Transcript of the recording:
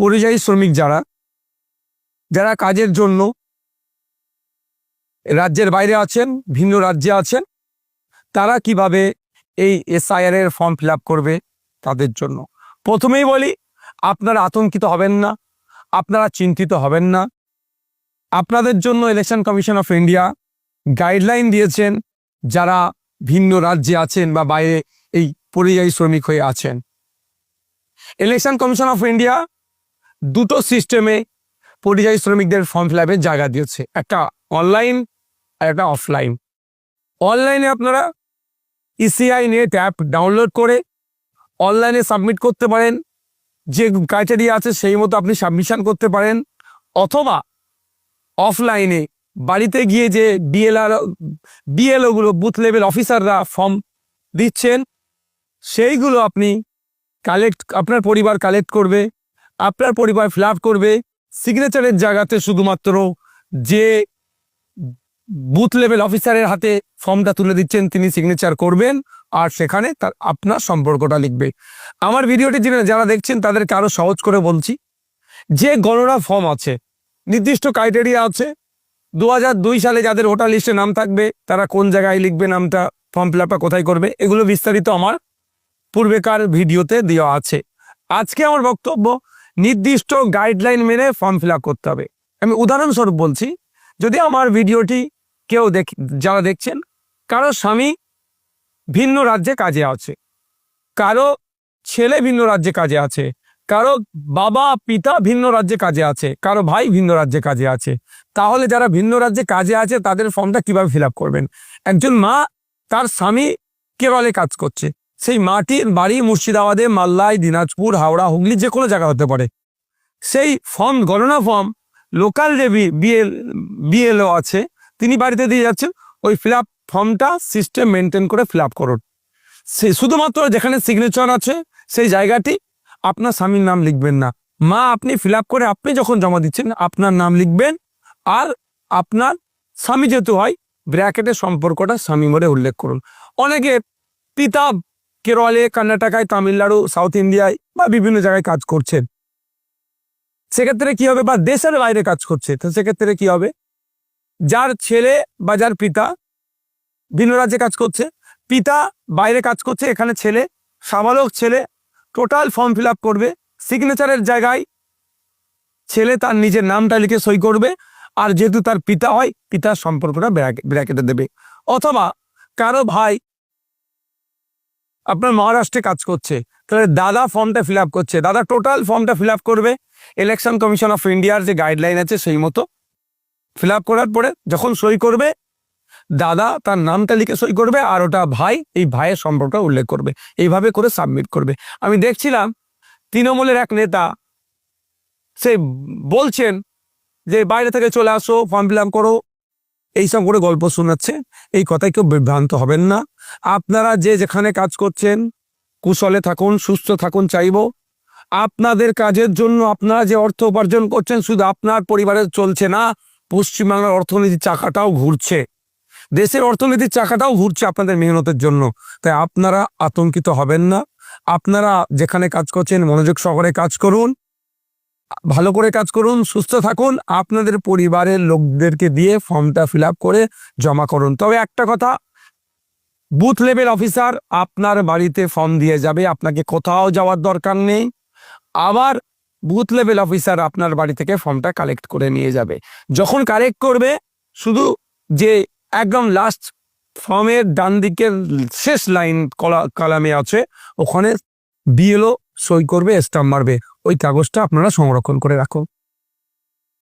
পরিযায়ী শ্রমিক যারা কাজের জন্য রাজ্যের বাইরে আছেন, ভিন্ন রাজ্যে আছেন, তারা কিভাবে এই এসআইআর এর ফর্ম ফিল আপ করবে তাদের জন্য। প্রথমেই বলি, আপনারা আতঙ্কিত হবেন না, আপনারা চিন্তিত হবেন না। আপনাদের জন্য election commission of India guideline দিয়েছেন যারা ভিন্ন রাজ্যে আছেন বা বাইরে এই পরিযায়ী শ্রমিক হয়ে আছেন। ইলেকশন কমিশন অফ ইন্ডিয়া দুটো সিস্টেমে পরিযায়ী শ্রমিকদের ফর্ম ফিল আপের জায়গা দিয়েছে, একটা অনলাইন আর একটা অফলাইন। অনলাইনে আপনারা ইসিআই নেট অ্যাপ ডাউনলোড করে অনলাইনে সাবমিট করতে পারেন, যে ক্রাইটেরিয়া আছে সেই মতো আপনি সাবমিশন করতে পারেন। অথবা অফলাইনে বাড়িতে গিয়ে যে বিএলওগুলো, বুথ লেভেল অফিসাররা ফর্ম দিচ্ছেন, সেইগুলো আপনি আপনার পরিবার কালেক্ট করবে, আপনার পরিবার ফিল আপ করবে। সিগনেচারের জায়গাতে শুধুমাত্র যে বুথ লেভেল অফিসারের হাতে ফর্মটা তুলে দিচ্ছেন তিনি সিগনেচার করবেন, আর সেখানে আপনার সম্পর্কটা লিখবে। আমার ভিডিওটি যারা দেখছেন তাদেরকে আরো সহজ করে বলছি, যে গণনা ফর্ম আছে, নির্দিষ্ট ক্রাইটেরিয়া আছে। 2002 সালে যাদের ভোটার লিস্টে নাম থাকবে তারা কোন জায়গায় লিখবে নামটা, ফর্ম ফিল আপটা কোথায় করবে, এগুলো বিস্তারিত আমার পূর্বেকার ভিডিওতে দেওয়া আছে। আজকে আমার বক্তব্য, নির্দিষ্ট গাইডলাইন মেনে ফর্ম ফিল আপ করতে হবে। আমি উদাহরণস্বরূপ বলছি, যদি আমার ভিডিওটি কেউ যারা দেখছেন, কারো স্বামী ভিন্ন রাজ্যে কাজে আছে, কারো ছেলে ভিন্ন রাজ্যে কাজে আছে, কারো বাবা পিতা ভিন্ন রাজ্যে কাজে আছে, কারো ভাই ভিন্ন রাজ্যে কাজে আছে, তাহলে যারা ভিন্ন রাজ্যে কাজে আছে তাদের ফর্মটা কিভাবে ফিল আপ করবেন? একজন মা তার স্বামী কেরলে কাজ করছে, সেই মাটির বাড়ি মুর্শিদাবাদে, মালদায়, দিনাজপুর, হাওড়া, হুগলি, যে কোনো জায়গা হতে পারে। সেই ফর্ম, গণনা ফর্ম লোকাল যে বিএলও আছে তিনি বাড়িতে দিয়ে যাচ্ছেন, ওই ফিল আপ ফর্মটা সিস্টেম মেনটেন করে ফিল আপ করুন। শুধুমাত্র যেখানে সিগনেচার আছে সেই জায়গাটি আপনার স্বামীর নাম লিখবেন না। মা, আপনি ফিল আপ করে আপনি যখন জমা দিচ্ছেন আপনার নাম লিখবেন, আর আপনার স্বামী যেহেতু হয় ব্র্যাকেটের সম্পর্কটা স্বামী বলে উল্লেখ করুন। অনেকে পিতা কেরলে, কর্ণাটকায়, তামিলনাড়ু, সাউথ ইন্ডিয়ায় বা বিভিন্ন জায়গায় কাজ করছেন, সেক্ষেত্রে কি হবে? বা দেশের বাইরে কাজ করছে, তো সেক্ষেত্রে কি হবে? যার ছেলে বা যার পিতা ভিন্ন রাজ্যে কাজ করছে, পিতা বাইরে কাজ করছে, এখানে ছেলে, সাবালক ছেলে টোটাল ফর্ম ফিল আপ করবে। সিগনেচারের জায়গায় ছেলে তার নিজের নামটা লিখে সই করবে, আর যেহেতু তার পিতা হয় পিতার সম্পর্কটা ব্র্যাকেটে দেবে। অথবা কারো ভাই আপনার মহারাষ্ট্রে কাজ করছে, তাহলে দাদা ফর্মটা ফিল আপ করছে, দাদা টোটাল ফর্মটা ফিল আপ করবে। ইলেকশন কমিশন অফ ইন্ডিয়ার যে গাইডলাইন আছে সেই মতো ফিল আপ করার পরে যখন সই করবে, দাদা তার নামটা লিখে সই করবে, আর ওটা ভাই, এই ভাইয়ের সম্পর্কটা উল্লেখ করবে। এইভাবে করে সাবমিট করবে। আমি দেখছিলাম তৃণমূলের এক নেতা, সে বলছেন যে বাইরে থেকে চলে আসো, ফর্ম ফিল আপ করো, এইসব করে গল্প শোনাচ্ছে। এই কথায় কেউ বিভ্রান্ত হবেন না। আপনারা যে যেখানে কাজ করছেন কুশলে থাকুন, সুস্থ থাকুন চাইবো। আপনাদের কাজের জন্য আপনারা যে অর্থ উপার্জন করছেন শুধু আপনার পরিবারের চলছে না, পশ্চিমবাংলার অর্থনীতির চাকাটাও ঘুরছে, দেশের অর্থনীতির চাকাটাও ঘুরছে আপনাদের মেহনতের জন্য। তাই আপনারা আতঙ্কিত হবেন না। আপনারা যেখানে কাজ করছেন মনোযোগ সহকারে কাজ করুন, ভালো করে কাজ করুন, সুস্থ থাকুন, আপনাদের পরিবারের লোকদেরকে দিয়ে ফর্মটা ফিল আপ করে জমা করুন। তবে একটা কথা, বুথ লেভেল অফিসার আপনার বাড়িতে ফর্ম দিয়ে যাবে, আপনাকে কোথাও যাওয়ার দরকার নেই। আবার বুথ লেভেল অফিসার আপনার বাড়ি থেকে ফর্মটা কালেক্ট করে নিয়ে যাবে। যখন কালেক্ট করবে, শুধু যে একদম লাস্ট ফর্মের ডান দিকের শেষ লাইন কলামে আছে, ওখানে বিএলও সই করবে, স্টাম্প মারবে, ওই কাগজটা আপনারা সংরক্ষণ করে রাখুন।